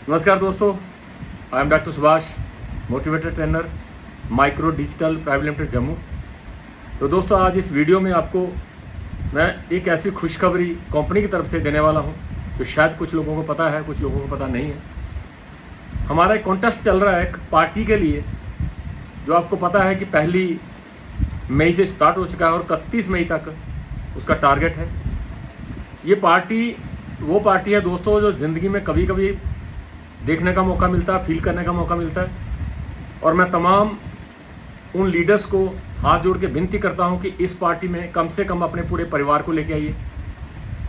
नमस्कार दोस्तों, I am doctor Subhash, motivator trainer, micro digital private limited Jammu. तो दोस्तों, आज इस वीडियो में आपको मैं एक ऐसी खुशखबरी कंपनी की तरफ से देने वाला हूं जो शायद कुछ लोगों को पता है, कुछ लोगों को पता नहीं है। हमारा एक कॉन्टेस्ट चल रहा है एक पार्टी के लिए, जो आपको पता है कि 1 मई से स्टार्ट हो चुका है और 31 मई तक उसका टारगेट है। ये पार्टी वो पार्टी है दोस्तों जो ज़िंदगी में कभी कभी देखने का मौका मिलता है, फील करने का मौका मिलता है। और मैं तमाम उन लीडर्स को हाथ जोड़ के विनती करता हूं कि इस पार्टी में कम से कम अपने पूरे परिवार को लेके आइए,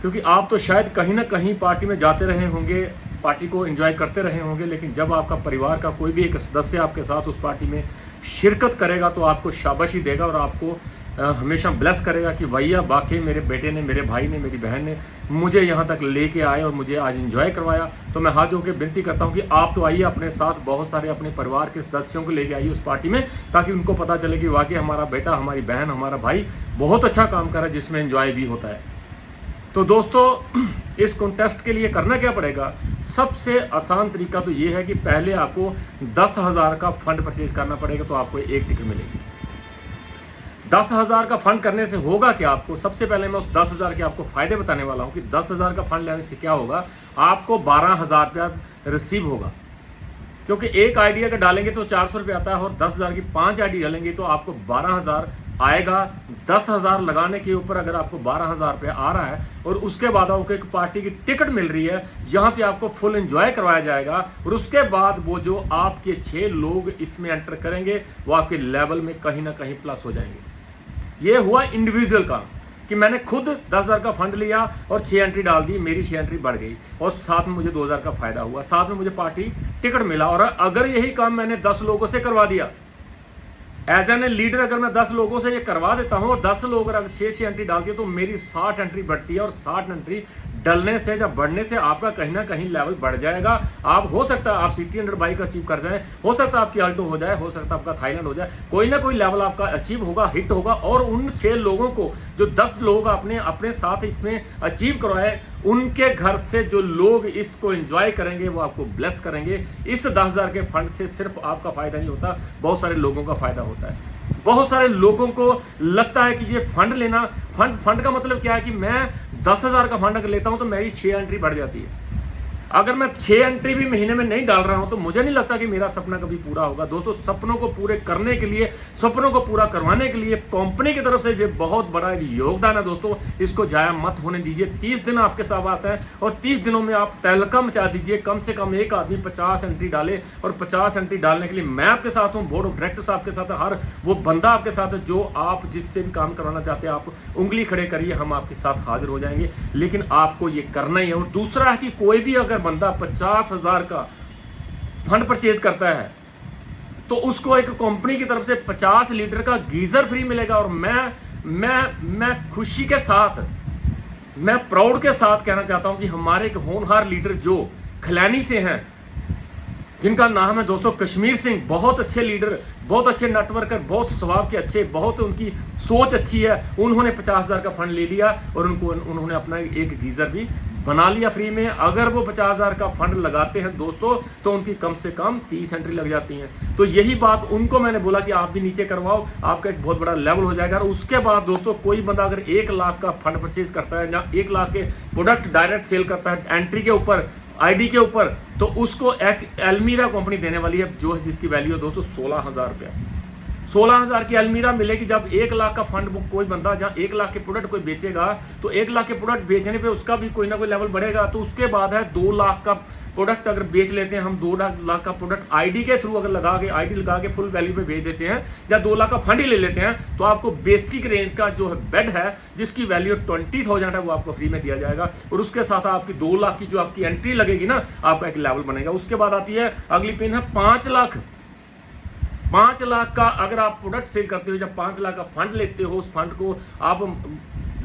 क्योंकि आप तो शायद कहीं ना कहीं पार्टी में जाते रहे होंगे, पार्टी को एंजॉय करते रहे होंगे, लेकिन जब आपका परिवार का कोई भी एक सदस्य आपके साथ उस पार्टी में शिरकत करेगा तो आपको शाबाशी देगा और आपको हमेशा ब्लेस करेगा कि भैया वाकई मेरे बेटे ने, मेरे भाई ने, मेरी बहन ने मुझे यहाँ तक लेके आए और मुझे आज एंजॉय करवाया। तो मैं हाथ जोड़ के विनती करता हूँ कि आप तो आइए, अपने साथ बहुत सारे अपने परिवार के सदस्यों को लेके आइए उस पार्टी में, ताकि उनको पता चले कि वाकई हमारा बेटा, हमारी बहन, हमारा भाई बहुत अच्छा काम कर रहा है जिसमें एंजॉय भी होता है। तो दोस्तों, इस कॉन्टेस्ट के लिए करना क्या पड़ेगा? सबसे आसान तरीका तो ये है कि पहले आपको 10,000 का फंड परचेज करना पड़ेगा, तो आपको एक टिकट मिलेगी। 10,000 का फंड करने से होगा क्या आपको? सबसे पहले मैं उस 10,000 के आपको फायदे बताने वाला हूं कि 10,000 का फंड लेने से क्या होगा। आपको 12,000 रुपया रिसीव होगा, क्योंकि एक आईडी अगर डालेंगे तो 400 रुपये आता है और 10,000 की 5 आईडी डालेंगे तो आपको 12,000 आएगा। 10,000 लगाने के ऊपर अगर आपको 12,000 रुपये आ रहा है और उसके बाद आपको एक पार्टी की टिकट मिल रही है, यहाँ पे आपको फुल एंजॉय करवाया जाएगा। और उसके बाद वो जो आपके 6 लोग इसमें एंटर करेंगे वो आपके लेवल में कहीं ना कहीं प्लस हो जाएंगे। ये हुआ इंडिविजुअल काम कि मैंने खुद 10,000 का फंड लिया और 6 एंट्री डाल दी, मेरी 6 एंट्री बढ़ गई और साथ में मुझे 2,000 का फायदा हुआ, साथ में मुझे पार्टी टिकट मिला। और अगर यही काम मैंने 10 लोगों से करवा दिया, एज एन ए लीडर, अगर मैं 10 लोगों से ये करवा देता हूं और 10 लोग अगर 6 एंट्री डालती है तो मेरी 60 एंट्री बढ़ती है। और 60 एंट्री डलने से, जब बढ़ने से आपका कहीं ना कहीं लेवल बढ़ जाएगा। आप हो सकता है आप सिटी 100 बाइक अचीव कर जाए, हो सकता है आपकी अल्टो हो जाए, हो सकता है आपका थाईलैंड हो जाए, कोई ना कोई लेवल आपका अचीव होगा, हिट होगा। और उन 6 लोगों को, जो 10 लोग आपने अपने साथ इसमें अचीव करवाए, उनके घर से जो लोग इसको एंजॉय करेंगे वो आपको ब्लेस करेंगे। इस 10,000 के फंड से सिर्फ आपका फायदा नहीं होता, बहुत सारे लोगों का फायदा होता है। बहुत सारे लोगों को लगता है कि ये फंड लेना, फंड का मतलब क्या है कि मैं 10,000 का फंड अगर लेता हूं तो मेरी 6 एंट्री बढ़ जाती है। अगर मैं 6 एंट्री भी महीने में नहीं डाल रहा हूं तो मुझे नहीं लगता कि मेरा सपना कभी पूरा होगा। दोस्तों, सपनों को पूरे करने के लिए, सपनों को पूरा करवाने के लिए कंपनी की तरफ से ये बहुत बड़ा योगदान है। दोस्तों, इसको जाया मत होने दीजिए। 30 दिन आपके साथ है और 30 दिनों में आप तहलका मचा दीजिए। कम से कम एक आदमी 50 एंट्री डाले, और 50 एंट्री डालने के लिए मैं आपके साथ हूँ, बोर्ड ऑफ डायरेक्टर्स आपके साथ है, हर वो बंदा आपके साथ है जो आप जिससे भी काम करवाना चाहते हैं, आप उंगली खड़े करिए, हम आपके साथ हाजिर हो जाएंगे। लेकिन आपको ये करना ही है। और दूसरा है कि कोई भी अगर बंदा 50,000 का फंड परचेज करता है तो उसको एक कंपनी की तरफ से 50 लीटर का गीजर फ्री मिलेगा। और मैं खुशी के साथ, मैं प्राउड के साथ कहना चाहता हूं कि हमारे एक होनहार लीडर जो खलैनी से हैं, जिनका नाम है दोस्तों कश्मीर सिंह, बहुत अच्छे लीडर, बहुत अच्छे नेटवर्कर, बहुत स्वभाव के अच्छे, बहुत उनकी सोच अच्छी है। उन्होंने 50,000 का फंड ले लिया और उन्होंने अपना एक गीजर भी बना लिया फ्री में। अगर वो 50,000 का फंड लगाते हैं दोस्तों तो उनकी कम से कम 30 एंट्री लग जाती हैं। तो यही बात उनको मैंने बोला कि आप भी नीचे करवाओ, आपका एक बहुत बड़ा लेवल हो जाएगा। और उसके बाद दोस्तों, कोई बंदा अगर 1 लाख का फंड परचेज करता है या 1 लाख के प्रोडक्ट डायरेक्ट सेल करता है एंट्री के ऊपर, आईडी के ऊपर, तो उसको एक एल्मीरा कंपनी देने वाली है, जो है जिसकी वैल्यू है दोस्तों 16,000 रुपया। 16,000 की अलमीरा मिलेगी। जब 1 लाख का फंड बुक कोई बंदा, जहाँ 1 लाख के प्रोडक्ट कोई बेचेगा तो 1 लाख के प्रोडक्ट बेचने पे उसका भी कोई ना कोई लेवल बढ़ेगा। तो उसके बाद है 2 लाख का प्रोडक्ट अगर बेच लेते हैं हम, 2 लाख का प्रोडक्ट आईडी के थ्रू अगर आईडी लगा के फुल वैल्यू पे बेच देते हैं, या 2 लाख का फंड ही ले लेते हैं, तो आपको बेसिक रेंज का जो है बेड है जिसकी वैल्यू 20,000 है वो आपको फ्री में दिया जाएगा। और उसके साथ आपकी 2 लाख की जो आपकी एंट्री लगेगी ना, आपका एक लेवल बनेगा। उसके बाद आती है अगली पिन है 5 लाख। 5 लाख का अगर आप प्रोडक्ट सेल करते हो, जब 5 लाख का फंड लेते हो, उस फंड को आप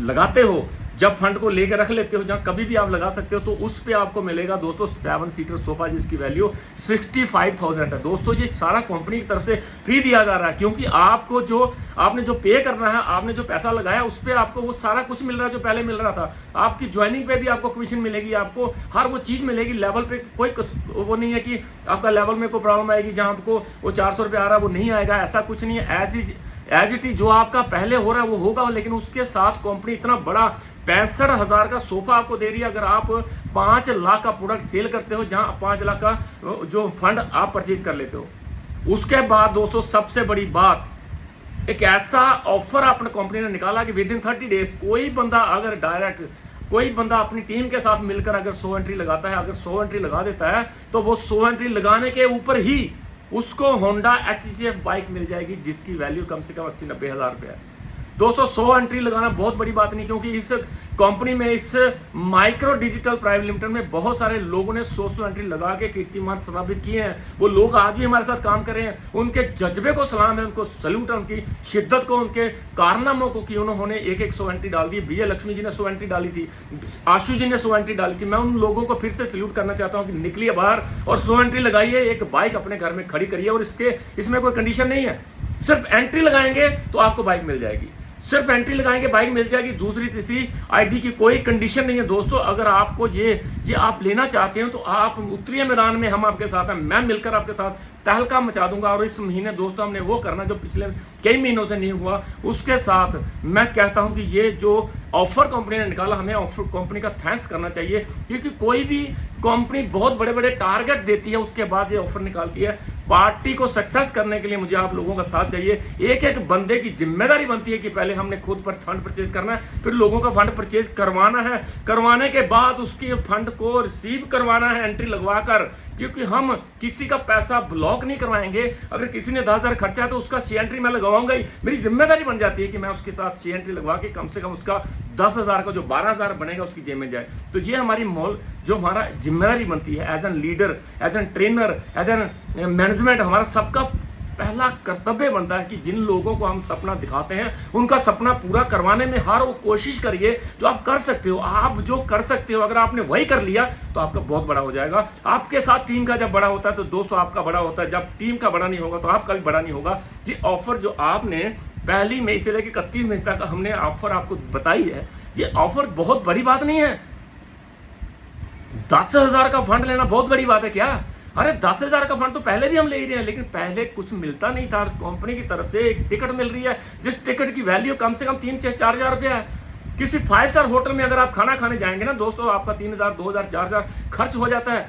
लगाते हो जब फंड को लेकर रख लेते हो, जहां कभी भी आप लगा सकते हो, तो उस पे आपको मिलेगा दोस्तों 7 सीटर सोफा जिसकी वैल्यू 65,000 है। दोस्तों ये सारा कंपनी की तरफ से फ्री दिया जा रहा है, क्योंकि आपको जो आपने जो पे करना है, आपने जो पैसा लगाया उस पर आपको वो सारा कुछ मिल रहा है जो पहले मिल रहा था। आपकी ज्वाइनिंग पे भी आपको कमीशन मिलेगी, आपको हर वो चीज़ मिलेगी। लेवल पे कोई वो नहीं है कि आपका लेवल में कोई प्रॉब्लम आएगी, जहां आपको वो 400 रुपये आ रहा है वो नहीं आएगा, ऐसा कुछ नहीं है। एज इट इज जो आपका पहले हो रहा है वो होगा, लेकिन उसके साथ कंपनी इतना बड़ा 65,000 का सोफा आपको दे रही है। अगर आप 5 लाख का प्रोडक्ट सेल करते हो, जहां 5 लाख का जो फंड आप परचेज कर लेते हो, उसके बाद दोस्तों सबसे बड़ी बात, एक ऐसा ऑफर अपने कंपनी ने निकाला कि विद इन 30 डेज कोई बंदा अगर डायरेक्ट कोई बंदा अपनी टीम के साथ मिलकर अगर 100 एंट्री लगाता है, अगर 100 एंट्री लगा देता है, तो वो 100 एंट्री लगाने के ऊपर ही उसको होंडा HCF बाइक मिल जाएगी, जिसकी वैल्यू कम से कम 80-90 हज़ार रुपये है। दोस्तों 100 एंट्री लगाना बहुत बड़ी बात नहीं, क्योंकि इस कंपनी में, इस माइक्रो डिजिटल प्राइवेट लिमिटेड में बहुत सारे लोगों ने 100 एंट्री लगा के कीर्तिमान स्थापित किए हैं। वो लोग आज भी हमारे साथ काम कर रहे हैं। उनके जज्बे को सलाम है, उनको सल्यूट है, उनकी शिद्दत को, उनके कारनामों को कि उन्होंने एक 100 एंट्री डाल दी। विजय लक्ष्मी जी ने 100 एंट्री डाली थी, आशु जी ने 100 एंट्री डाली थी। मैं उन लोगों को फिर से सल्यूट करना चाहता हूँ कि निकलिए बाहर और 100 एंट्री लगाइए, एक बाइक अपने घर में खड़ी करिए। और इसमें कोई कंडीशन नहीं है, सिर्फ एंट्री लगाएंगे तो आपको बाइक मिल जाएगी, सिर्फ एंट्री लगाएंगे बाइक मिल जाएगी। दूसरी तीसरी आईडी की कोई कंडीशन नहीं है। दोस्तों अगर आपको ये आप लेना चाहते हो तो आप उतरिए मैदान में, हम आपके साथ हैं, मैं मिलकर आपके साथ तहलका मचा दूंगा। और इस महीने दोस्तों हमने वो करना जो पिछले कई महीनों से नहीं हुआ। उसके साथ मैं कहता हूं कि ये जो ऑफर कंपनी ने निकाला, हमें ऑफर कंपनी का थैंक्स करना चाहिए, क्योंकि कोई भी कंपनी बहुत बड़े बड़े टारगेट देती है, उसके बाद ये ऑफर निकालती है। पार्टी को सक्सेस करने के लिए मुझे आप लोगों का साथ चाहिए। एक एक बंदे की जिम्मेदारी बनती है कि पहले हमने खुद पर फंड परचेज करना है, फिर लोगों का फंड परचेज करवाना है, करवाने के बाद उसकी फंड को रिसीव करवाना है एंट्री लगवा कर, क्योंकि हम किसी का पैसा ब्लॉक नहीं करवाएंगे। अगर किसी ने 10,000 खर्चा है तो उसका 6 एंट्री मैं लगवाऊंगा ही। मेरी जिम्मेदारी बन जाती है कि मैं उसके साथ 6 एंट्री लगवा के कम से कम उसका 10,000 का जो 12,000 बनेगा उसकी जेब में जाए। तो ये हमारी मॉल जो हमारा जिम्मेदारी बनती है as an leader, as an trainer, as an management, हमारा सबका पहला कर्तव्य बनता है कि जिन लोगों को हम सपना दिखाते हैं उनका सपना पूरा करवाने में हर वो कोशिश करिए जो आप कर सकते हो। आप जो कर सकते हो अगर आपने वही कर लिया तो आपका बहुत बड़ा हो जाएगा। आपके साथ टीम का जब बड़ा होता है तो दोस्तों आपका बड़ा होता है। जब टीम का बड़ा नहीं होगा तो आपका भी बड़ा नहीं होगा। ये ऑफर जो आपने पहली मई से लेकर 31 मई तक हमने ऑफर आपको बताई है, ये ऑफर बहुत बड़ी बात नहीं है। 10,000 का फंड लेना बहुत बड़ी बात है क्या? अरे 10,000 का फंड तो पहले भी हम ले ही रहे हैं, लेकिन पहले कुछ मिलता नहीं था। कंपनी की तरफ से एक टिकट मिल रही है, जिस टिकट की वैल्यू कम से कम 3-4 हजार रुपया है। किसी 5 स्टार होटल में अगर आप खाना खाने जाएंगे ना दोस्तों, आपका 3,000, 2,000, 4,000 खर्च हो जाता है।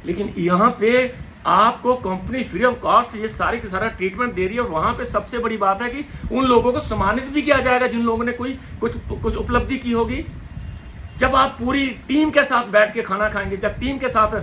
लेकिन यहाँ पे आपको कंपनी फ्री ऑफ कॉस्ट ये सारी की सारा ट्रीटमेंट दे रही है। और वहां पे सबसे बड़ी बात है कि उन लोगों को सम्मानित भी किया जाएगा जिन लोगों ने कुछ उपलब्धि की होगी। जब आप पूरी टीम के साथ बैठ के खाना खाएंगे, जब टीम के साथ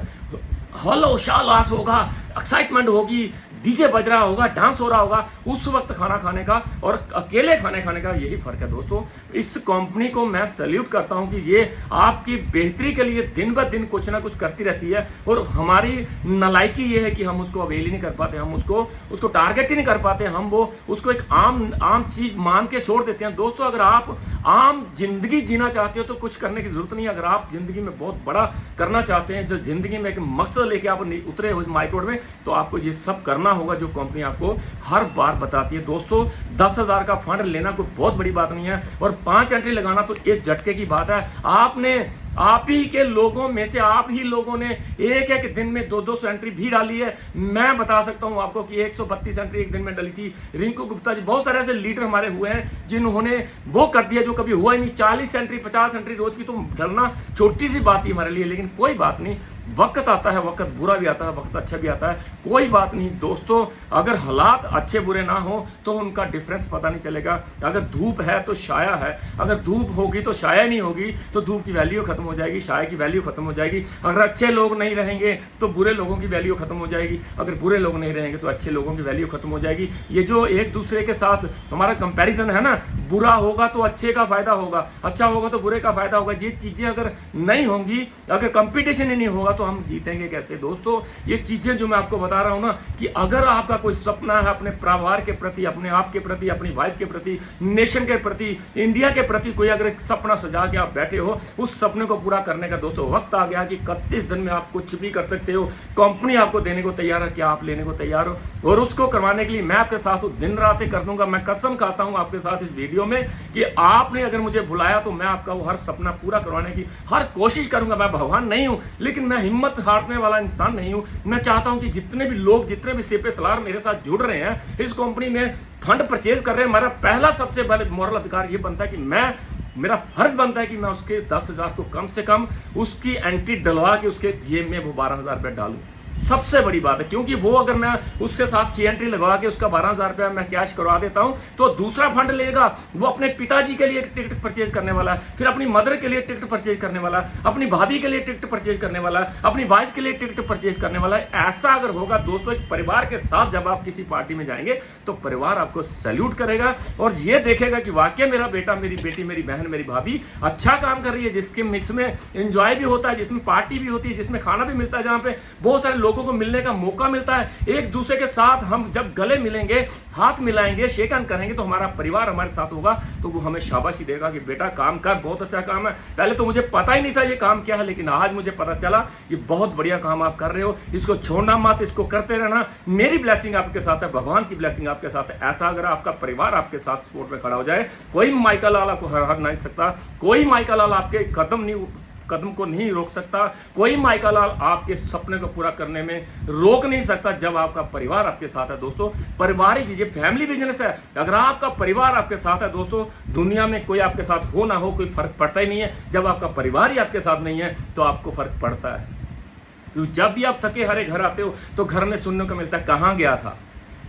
हॉलो शालास होगा, एक्साइटमेंट होगी, डीजे बज रहा होगा, डांस हो रहा होगा, उस वक्त खाना खाने का और अकेले खाने का यही फर्क है दोस्तों। इस कंपनी को मैं सैल्यूट करता हूं कि ये आपकी बेहतरी के लिए दिन ब दिन कुछ ना कुछ करती रहती है। और हमारी नालायकी ये है कि हम उसको अवेल ही नहीं कर पाते, हम उसको टारगेट ही नहीं कर पाते, हम वो उसको एक आम चीज मान के छोड़ देते हैं। दोस्तों अगर आप आम जिंदगी जीना चाहते हो तो कुछ करने की जरूरत नहीं है। अगर आप जिंदगी में बहुत बड़ा करना चाहते हैं, जो जिंदगी में एक मकसद लेके आप उतरे हो इस माइक्रोड में, तो आपको ये सब करना होगा जो कंपनी आपको हर बार बताती है। दोस्तों 10,000 का फंड लेना कोई बहुत बड़ी बात नहीं है, और 5 एंट्री लगाना तो एक झटके की बात है। आप ही के लोगों में से आप ही लोगों ने एक एक दिन में 200 एंट्री भी डाली है। मैं बता सकता हूं आपको कि 132 एंट्री एक दिन में डाली थी। रिंकू गुप्ता जी, बहुत सारे ऐसे लीडर हमारे हुए हैं जिन्होंने वो कर दिया जो कभी हुआ ही नहीं। 40 एंट्री 50 एंट्री रोज की तो डालना छोटी सी बात ही हमारे लिए, लेकिन कोई बात नहीं। वक्त आता है, वक्त बुरा भी आता है, वक्त अच्छा भी आता है, कोई बात नहीं दोस्तों। अगर हालात अच्छे बुरे ना हो तो उनका डिफरेंस पता नहीं चलेगा। अगर धूप है तो छाया है, अगर धूप होगी तो छाया नहीं होगी, तो धूप की वैल्यू खत्म हो जाएगी, शायर की वैल्यू खत्म हो जाएगी। अगर अच्छे लोग नहीं रहेंगे तो बुरे लोगों की वैल्यू खत्म हो जाएगी, अगर बुरे लोग नहीं रहेंगे तो अच्छे लोगों की वैल्यू खत्म हो जाएगी। ये जो एक दूसरे के साथ हमारा कंपैरिजन है ना, बुरा होगा तो अच्छे का फायदा होगा, अच्छा होगा तो बुरे का फायदा होगा, ये चीजें अगर नहीं होंगी, अगर कंपटीशन ही नहीं होगा तो हम जीतेंगे कैसे दोस्तों। ये चीजें जो मैं आपको बता रहा हूं ना, कि अगर आपका कोई सपना है अपने परिवार के प्रति, अपने आप के प्रति, अपनी वाइफ के प्रति, नेशन के प्रति, इंडिया के प्रति कोई अगर एक सपना सजा के आप बैठे हो, उस सपने को पूरा करने का दोस्तों वक्त आ गया कि 31 दिन में आप कुछ भी कर सकते हो। कंपनी आपको देने को तैयार है, क्या आप लेने को तैयार हो? और उसको करवाने के लिए मैं आपके साथ हूं, दिन रात कर दूंगा। मैं कसम खाता हूं आपके साथ इस वीडियो में कि आपने अगर मुझे बुलाया तो मैं आपका वो हर सपना पूरा करवाने की हर कोशिश करूंगा। मैं भगवान नहीं हूं, लेकिन मैं हिम्मत हारने वाला इंसान नहीं हूं। मैं चाहता हूं कि जितने भी लोग, जितने भी सिपे सलार मेरे साथ जुड़ रहे हैं, इस कंपनी में फंड परचेज कर रहे हैं, मेरा पहला सबसे पहले मोरल अधिकार ये बनता है कि मेरा फर्ज बनता है कि मैं उसके 10,000 को कम से कम उसकी एंट्री डलवा के उसके जेब में वो 12,000 रुपये डालूं। सबसे बड़ी बात है, क्योंकि वो अगर मैं उसके साथ सी एंट्री लगवा के उसका 12,000 रुपया मैं कैश करवा देता हूं तो दूसरा फंड लेगा, वो अपने पिताजी के लिए टिकट परचेज करने वाला है, फिर अपनी मदर के लिए टिकट परचेज करने वाला है, अपनी भाभी के लिए टिकट परचेज करने वाला है, अपनी वाइफ के लिए टिकट परचेज करने वाला है। ऐसा अगर होगा दोस्तों, एक परिवार के साथ जब आप किसी पार्टी में जाएंगे तो परिवार आपको सैल्यूट करेगा और ये देखेगा कि वाकई मेरा बेटा, मेरी बेटी, मेरी बहन, मेरी भाभी अच्छा काम कर रही है, जिसमें एंजॉय भी होता है, जिसमें पार्टी भी होती है, जिसमें खाना भी मिलता है, जहां पे बहुत सारे लोगों को मिलने का मौका मिलता है। एक दूसरे के साथ हम जब गले मिलेंगे, हाथ मिलाएंगे, शेक हैंड करेंगे तो हमारा परिवार हमारे साथ होगा, तो वो हमें शाबाशी देगा कि बेटा काम कर, बहुत अच्छा काम है। पहले तो मुझे पता ही नहीं था ये काम क्या है, लेकिन आज मुझे पता चला ये बहुत बढ़िया काम आप कर रहे हो, इसको छोड़ना मत, इसको करते रहना। मेरी ब्लेसिंग आपके साथ है, भगवान की ब्लेसिंग आपके साथ है। ऐसा अगर आपका परिवार आपके साथ सपोर्ट में खड़ा हो जाए, कोई माइकल लाल आपको हर नहीं सकता, कोई माइकल लाल आपके कदम को नहीं रोक सकता, कोई माइकल लाल आपके सपने को पूरा करने में रोक नहीं सकता जब आपका परिवार आपके साथ है। दोस्तों, पारिवारिक ये फैमिली बिजनेस है। अगर आपका परिवार आपके साथ है दोस्तों, दुनिया में कोई आपके साथ हो ना हो, कोई फर्क पड़ता ही नहीं है। जब आपका परिवार ही आपके साथ नहीं है तो आपको फर्क पड़ता है। क्योंकि जब भी आप थके हारे घर आते हो तो घर में सुनने को मिलता है, कहां गया था,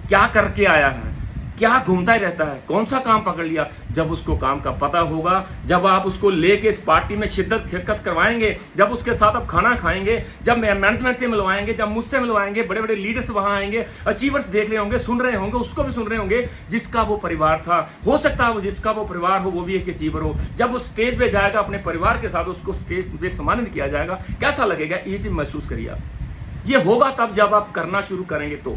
क्या करके आया है, क्या घूमता ही रहता है, कौन सा काम पकड़ लिया। जब उसको काम का पता होगा, जब आप उसको लेके इस पार्टी में शिरकत करवाएंगे, जब उसके साथ आप खाना खाएंगे, जब मैनेजमेंट से मिलवाएंगे, जब मुझसे मिलवाएंगे, बड़े बड़े लीडर्स वहां आएंगे, अचीवर्स देख रहे होंगे, सुन रहे होंगे, उसको भी सुन रहे होंगे जिसका वो परिवार था। हो सकता है वो जिसका वो परिवार हो वो भी एक अचीवर हो। जब वो स्टेज पे जाएगा अपने परिवार के साथ, उसको स्टेज पे सम्मानित किया जाएगा, कैसा लगेगा, ये चीज महसूस करिए आप। ये होगा तब जब आप करना शुरू करेंगे। तो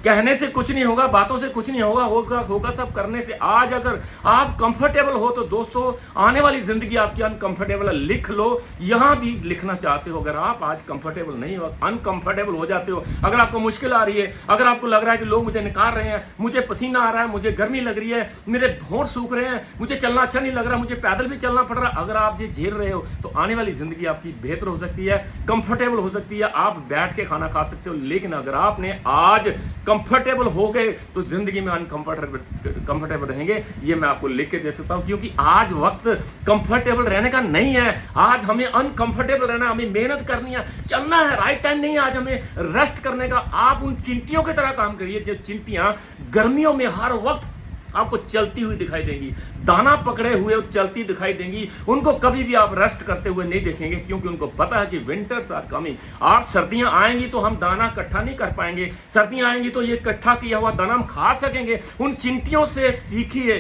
कहने से कुछ नहीं होगा, बातों से कुछ नहीं होगा, होगा सब करने से। आज अगर आप कंफर्टेबल हो तो दोस्तों, आने वाली जिंदगी आपकी अनकंफर्टेबल है। लिख लो, यहां भी लिखना चाहते हो। अगर आप आज कंफर्टेबल नहीं हो, अनकंफर्टेबल हो जाते हो, अगर आपको मुश्किल आ रही है, अगर आपको लग रहा है कि लोग मुझे निकाल रहे हैं, मुझे पसीना आ रहा है, मुझे गर्मी लग रही है, मेरे होंठ सूख रहे हैं, मुझे चलना अच्छा नहीं लग रहा, मुझे पैदल भी चलना पड़ रहा है, अगर आप ये झेल रहे हो तो आने वाली जिंदगी आपकी बेहतर हो सकती है, कंफर्टेबल हो सकती है, आप बैठ के खाना खा सकते हो। लेकिन अगर आपने आज कंफर्टेबल हो गए तो जिंदगी में अनकंफर्टेबल रहेंगे। ये मैं आपको लिख के दे सकता हूं, क्योंकि आज वक्त कंफर्टेबल रहने का नहीं है। आज हमें अनकंफर्टेबल रहना, हमें मेहनत करनी है, चलना है। राइट टाइम नहीं है आज हमें रेस्ट करने का। आप उन चिंटियों की तरह काम करिए जो चिंटियां गर्मियों में हर वक्त आपको चलती हुई दिखाई देंगी, दाना पकड़े हुए चलती दिखाई देंगी। उनको कभी भी आप रेस्ट करते हुए नहीं देखेंगे, क्योंकि उनको पता है कि विंटर्स आर कमिंग। आप सर्दियां आएंगी तो हम दाना इकट्ठा नहीं कर पाएंगे, सर्दियां आएंगी तो ये इकट्ठा किया हुआ दाना हम खा सकेंगे। उन चिंटियों से सीखिए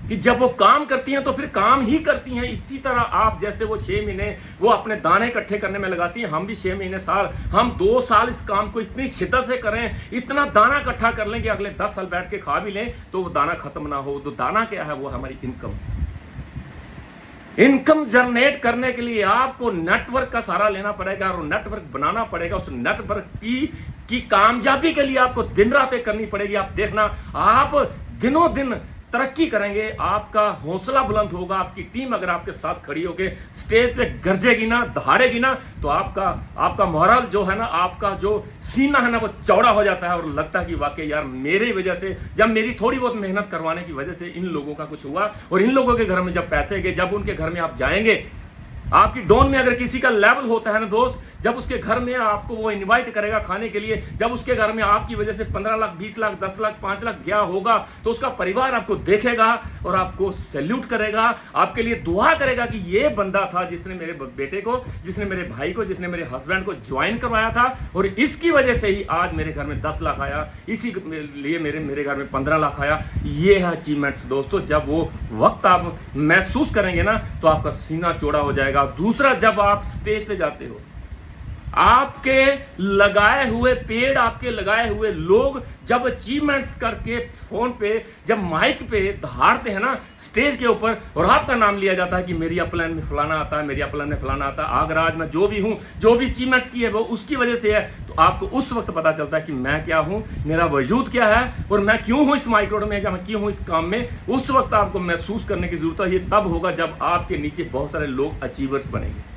कि जब वो काम करती हैं तो फिर काम ही करती हैं। इसी तरह आप जैसे वो 6 महीने वो अपने दाने इकट्ठे करने में लगाती हैं, हम भी 6 महीने साल, हम 2 साल इस काम को इतनी शिद्दत से करें, इतना दाना इकट्ठा कर लें कि अगले 10 साल बैठ के खा भी लें तो वो दाना खत्म ना हो। तो दाना क्या है, वो हमारी इनकम जनरेट करने के लिए आपको नेटवर्क का सहारा लेना पड़ेगा और नेटवर्क बनाना पड़ेगा। उस नेटवर्क की कामयाबी के लिए आपको दिन रात करनी पड़ेगी। आप देखना, आप दिनों दिन तरक्की करेंगे, आपका हौसला बुलंद होगा। आपकी टीम अगर आपके साथ खड़ी होकर स्टेज पे गरजेगी ना, दहाड़ेगी ना, तो आपका मोरल जो है ना, आपका जो सीना है ना, वो चौड़ा हो जाता है और लगता है कि वाकई यार मेरी वजह से, जब मेरी थोड़ी बहुत मेहनत करवाने की वजह से इन लोगों का कुछ हुआ। और इन लोगों के घर में जब पैसे गए, जब उनके घर में आप जाएंगे, आपकी डोन में अगर किसी का लेवल होता है ना दोस्त, जब उसके घर में आपको वो इनवाइट करेगा खाने के लिए, जब उसके घर में आपकी वजह से 15 लाख, 20 लाख, 10 लाख, 5 लाख गया होगा, तो उसका परिवार आपको देखेगा और आपको सैल्यूट करेगा, आपके लिए दुआ करेगा कि ये बंदा था जिसने मेरे बेटे को, जिसने मेरे भाई को, जिसने मेरे हस्बैंड को ज्वाइन करवाया था, और इसकी वजह से ही आज मेरे घर में 10 लाख आया, इसी लिए मेरे घर में 15 लाख आया। ये है अचीवमेंट्स दोस्तों। जब वो वक्त आप महसूस करेंगे ना, तो आपका सीना चौड़ा हो जाएगा। दूसरा, जब आप स्टेज पे जाते हो, आपके लगाए हुए पेड़, आपके लगाए हुए लोग जब अचीवमेंट्स करके फोन पे, जब माइक पे दहाड़ते हैं ना स्टेज के ऊपर, और आपका नाम लिया जाता है कि मेरी अपलाइन में फलाना आता है, मेरी अपलाइन में फलाना आता है, अगर आज मैं जो भी हूं, जो भी अचीवमेंट्स की है वो उसकी वजह से है, तो आपको उस वक्त पता चलता है कि मैं क्या हूं, मेरा वजूद क्या है, और मैं क्यों हूं इस माइक्रो में, या मैं क्यों हूं इस काम में। उस वक्त आपको महसूस करने की जरूरत है। ये तब होगा जब आपके नीचे बहुत सारे लोग अचीवर्स बनेंगे।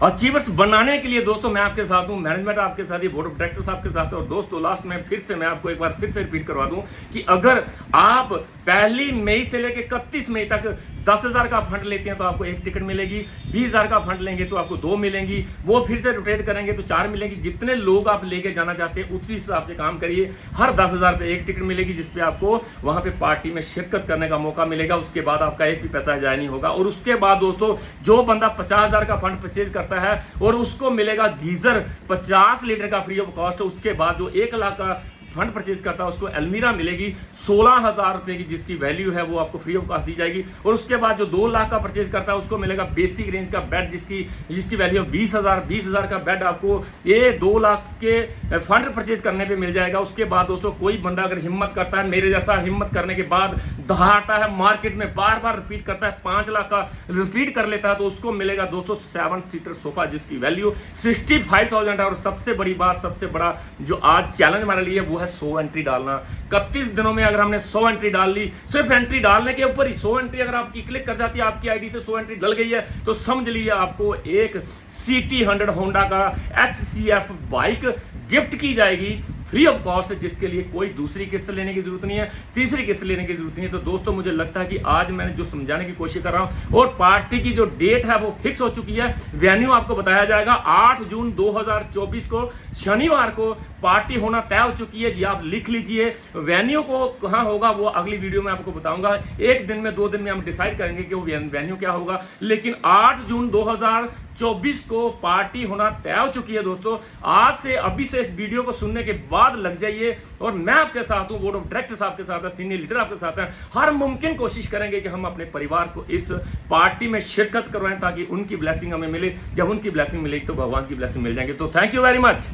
अचीवर्स बनाने के लिए दोस्तों मैं आपके साथ हूं, मैनेजमेंट आपके साथ ही, बोर्ड ऑफ डायरेक्टर्स आपके साथ है। और दोस्तों लास्ट में फिर से मैं आपको एक बार फिर से रिपीट करवा दूं कि अगर आप 1 मई से लेकर 31 मई तक 10,000 का फंड लेते हैं तो आपको 1 टिकट मिलेगी, 20,000 का फंड लेंगे तो आपको 2 मिलेंगी, वो फिर से रोटेट करेंगे तो 4 मिलेंगी। जितने लोग आप लेके जाना चाहते हैं उसी हिसाब से काम करिए। हर 10,000 पे 1 टिकट मिलेगी, जिसपे आपको वहां पे पार्टी में शिरकत करने का मौका मिलेगा। उसके बाद आपका एक भी पैसा जाया नहीं होगा। और उसके बाद दोस्तों जो बंदा 50,000 का फंड परचेज करता है और उसको मिलेगा गीजर 50 लीटर का फ्री ऑफ कॉस्ट। उसके बाद जो 1 लाख का फंड परचेज करता है उसको अलमीरा मिलेगी 16,000 रुपए की, जिसकी वैल्यू है वो आपको फ्री ऑफ कॉस्ट दी जाएगी। और उसके बाद जो 2 लाख का परचेज करता है उसको मिलेगा बेसिक रेंज का बेड, जिसकी वैल्यू 20,000 का बेड आपको ये 2 लाख के फंड परचेज करने पे मिल जाएगा। उसके बाद दोस्तों कोई बंदा अगर हिम्मत करता है, मेरे जैसा हिम्मत करने के बाद दहाड़ता है मार्केट में, बार बार रिपीट करता है, 5 लाख का रिपीट कर लेता है, तो उसको मिलेगा दोस्तों 7 सीटर सोफा, जिसकी वैल्यू 65,000 है। और सबसे बड़ी बात, सबसे बड़ा जो आज चैलेंज हमारे लिए वो है 100 एंट्री डालना। 31 दिनों में अगर हमने 100 एंट्री डाल ली, सिर्फ एंट्री डालने के ऊपर ही 100 एंट्री अगर आपकी क्लिक कर जाती है, आपकी आईडी से 100 एंट्री डल गई है, तो समझ लीजिए आपको एक CT100 होंडा का HCF बाइक गिफ्ट की जाएगी फ्री ऑफ कॉस्ट, जिसके लिए कोई दूसरी किस्त लेने की जरूरत नहीं है, तीसरी किस्त लेने की जरूरत नहीं है। तो दोस्तों मुझे लगता है कि आज मैंने जो समझाने की कोशिश कर रहा हूं, और पार्टी की जो डेट है वो फिक्स हो चुकी है। वेन्यू आपको बताया जाएगा 8 जून 2024 को, शनिवार को पार्टी होना तय हो चुकी है। जी आप लिख लीजिए। वेन्यू को कहां होगा वो अगली वीडियो में आपको बताऊंगा। 1 दिन में 2 दिन में हम डिसाइड करेंगे कि वो वेन्यू क्या होगा, लेकिन 8 जून 2024 को पार्टी होना तय हो चुकी है। दोस्तों आज से, अभी से इस वीडियो को सुनने के बाद लग जाइए, और मैं आपके साथ हूं, बोर्ड ऑफ डायरेक्टर्स आपके साथ है, सीनियर लीडर आपके साथ है। हर मुमकिन कोशिश करेंगे कि हम अपने परिवार को इस पार्टी में शिरकत करवाएं, ताकि उनकी ब्लेसिंग हमें मिले। जब उनकी ब्लेसिंग मिलेगी तो भगवान की ब्लेसिंग मिल जाएंगे। तो थैंक यू वेरी मच।